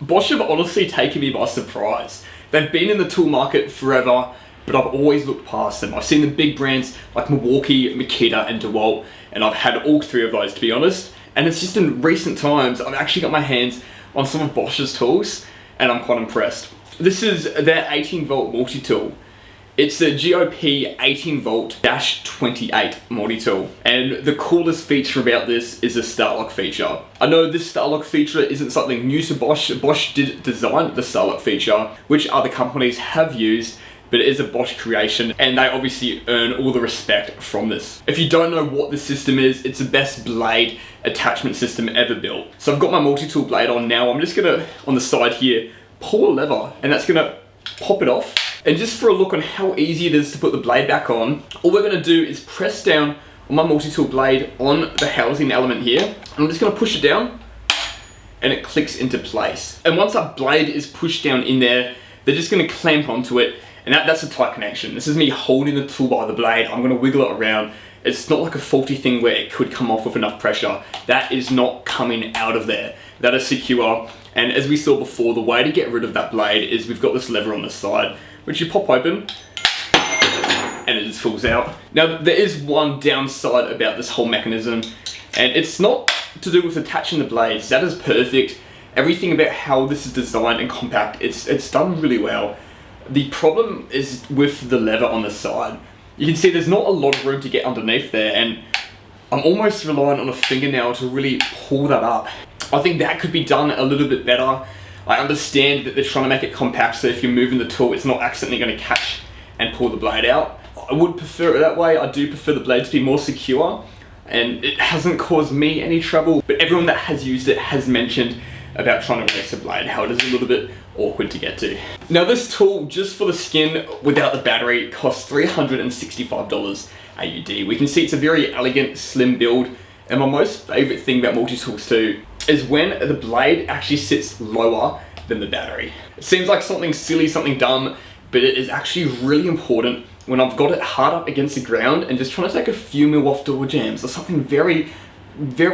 Bosch have honestly taken me by surprise. They've been in the tool market forever, but I've always looked past them. I've seen the big brands like Milwaukee, Makita and DeWalt, and I've had all three of those, to be honest. And it's just in recent times, I've actually got my hands on some of Bosch's tools, and I'm quite impressed. This is their 18V multi-tool. It's the GOP 18V-28 multi-tool. And the coolest feature about this is the Starlock feature. I know this Starlock feature isn't something new to Bosch. Bosch did design the Starlock feature, which other companies have used, but it is a Bosch creation, and they obviously earn all the respect from this. If you don't know what the system is, it's the best blade attachment system ever built. So I've got my multi-tool blade on now. I'm just gonna, on the side here, pull a lever, and that's gonna pop it off. And just for a look on how easy it is to put the blade back on, all we're gonna do is press down on my multi-tool blade on the housing element here. And I'm just gonna push it down, and it clicks into place. And once that blade is pushed down in there, they're just gonna clamp onto it, and that's a tight connection. This is me holding the tool by the blade. I'm gonna wiggle it around. It's not like a faulty thing where it could come off with enough pressure. That is not coming out of there. That is secure. And as we saw before, the way to get rid of that blade is we've got this lever on the side, which you pop open, and it just falls out. Now, there is one downside about this whole mechanism, and it's not to do with attaching the blades. That is perfect. Everything about how this is designed and compact, it's done really well. The problem is with the lever on the side. You can see there's not a lot of room to get underneath there, and I'm almost relying on a fingernail to really pull that up. I think that could be done a little bit better. I understand that they're trying to make it compact, so if you're moving the tool, it's not accidentally going to catch and pull the blade out. I would prefer it that way. I do prefer the blade to be more secure, and it hasn't caused me any trouble. But everyone that has used it has mentioned about trying to release the blade, how it is a little bit awkward to get to. Now, this tool, just for the skin without the battery, costs $365 AUD. We can see it's a very elegant, slim build, and my most favorite thing about multi-tools too is when the blade actually sits lower than the battery. It seems like something silly, something dumb, but it is actually really important when I've got it hard up against the ground and just trying to take a few mil off door jams or something very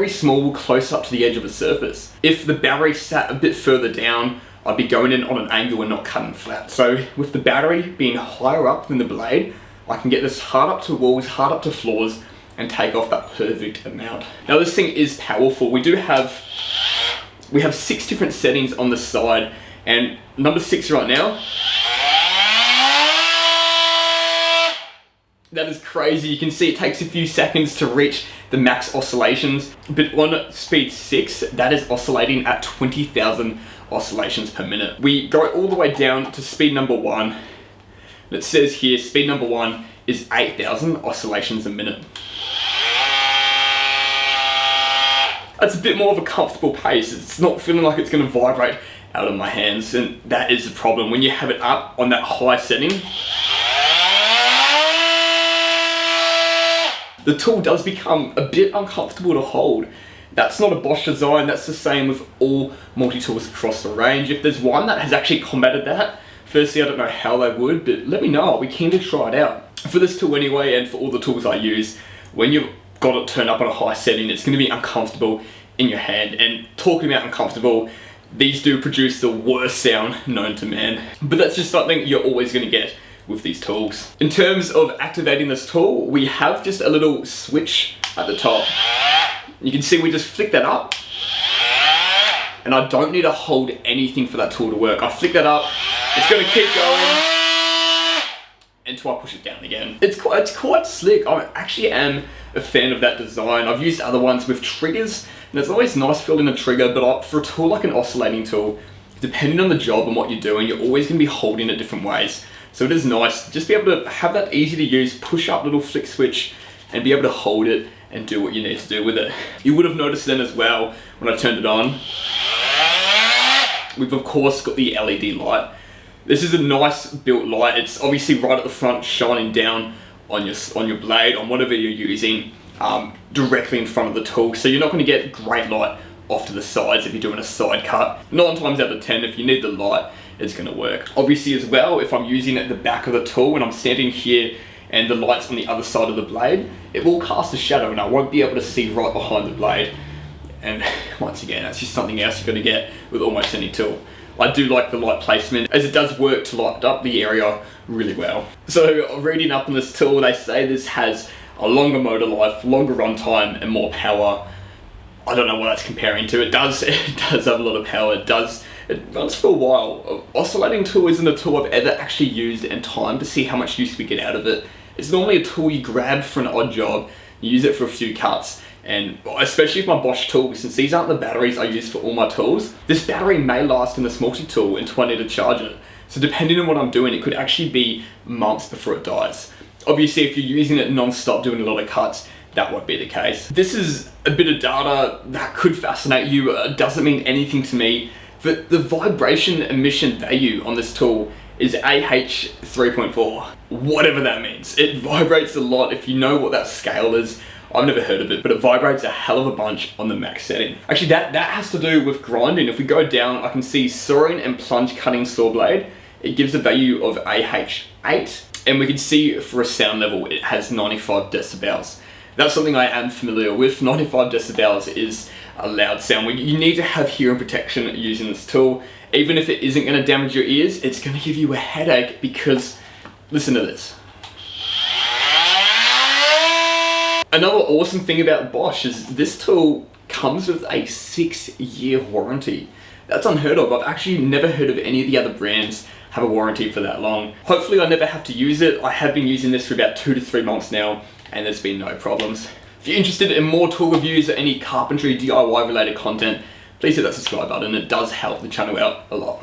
small close up to the edge of a surface. If the battery sat a bit further down, I'd be going in on an angle and not cutting flat. So with the battery being higher up than the blade, I can get this hard up to walls, hard up to floors, and take off that perfect amount. Now, this thing is powerful. We have 6 different settings on the side, and number 6 right now, that is crazy. You can see it takes a few seconds to reach the max oscillations, but on speed 6, that is oscillating at 20,000 oscillations per minute. We go all the way down to speed number 1. It says here, speed number 1 is 8,000 oscillations a minute. That's a bit more of a comfortable pace. It's not feeling like it's going to vibrate out of my hands, and that is the problem. When you have it up on that high setting, the tool does become a bit uncomfortable to hold. That's not a Bosch design. That's the same with all multi-tools across the range. If there's one that has actually combated that, firstly, I don't know how they would, but let me know. I'll be keen to try it out. For this tool anyway, and for all the tools I use, when you've got it turned up on a high setting, it's going to be uncomfortable in your hand. And talking about uncomfortable, these do produce the worst sound known to man. But that's just something you're always going to get with these tools. In terms of activating this tool, we have just a little switch at the top. You can see we just flick that up, and I don't need to hold anything for that tool to work. I flick that up, it's going to keep going until I push it down again. It's quite slick. I actually am a fan of that design. I've used other ones with triggers, and it's always nice feeling a trigger, but for a tool like an oscillating tool, depending on the job and what you're doing, you're always going to be holding it different ways. So it is nice to just be able to have that easy to use push up little flick switch and be able to hold it and do what you need to do with it. You would have noticed then as well when I turned it on, we've of course got the LED light. This is a nice built light. It's obviously right at the front, shining down on your blade, on whatever you're using, directly in front of the tool. So you're not going to get great light off to the sides if you're doing a side cut. 9 times out of 10, if you need the light, it's going to work. Obviously as well, if I'm using it at the back of the tool and I'm standing here and the light's on the other side of the blade, it will cast a shadow and I won't be able to see right behind the blade. And once again, that's just something else you're going to get with almost any tool. I do like the light placement as it does work to light up the area really well. So reading up on this tool, they say this has a longer motor life, longer runtime, and more power. I don't know what that's comparing to. It does have a lot of power. It runs for a while. Oscillating tool isn't a tool I've ever actually used in time to see how much use we get out of it. It's normally a tool you grab for an odd job, you use it for a few cuts, and especially with my Bosch tools, since these aren't the batteries I use for all my tools, this battery may last in this multi-tool until I need to charge it. So depending on what I'm doing, it could actually be months before it dies. Obviously, if you're using it non-stop doing a lot of cuts, that won't be the case. This is a bit of data that could fascinate you. It doesn't mean anything to me. But the vibration emission value on this tool is AH 3.4, whatever that means. It vibrates a lot. If you know what that scale is, I've never heard of it, but it vibrates a hell of a bunch on the max setting. Actually, that has to do with grinding. If we go down, I can see sawing and plunge cutting saw blade. It gives a value of AH8, and we can see for a sound level, it has 95 decibels. That's something I am familiar with. 95 decibels is a loud sound. You need to have hearing protection using this tool. Even if it isn't going to damage your ears, it's going to give you a headache because, listen to this. Another awesome thing about Bosch is this tool comes with a 6-year warranty. That's unheard of. I've actually never heard of any of the other brands have a warranty for that long. Hopefully I never have to use it. I have been using this for about 2 to 3 months now, and there's been no problems. If you're interested in more tool reviews or any carpentry DIY related content, please hit that subscribe button. It does help the channel out a lot.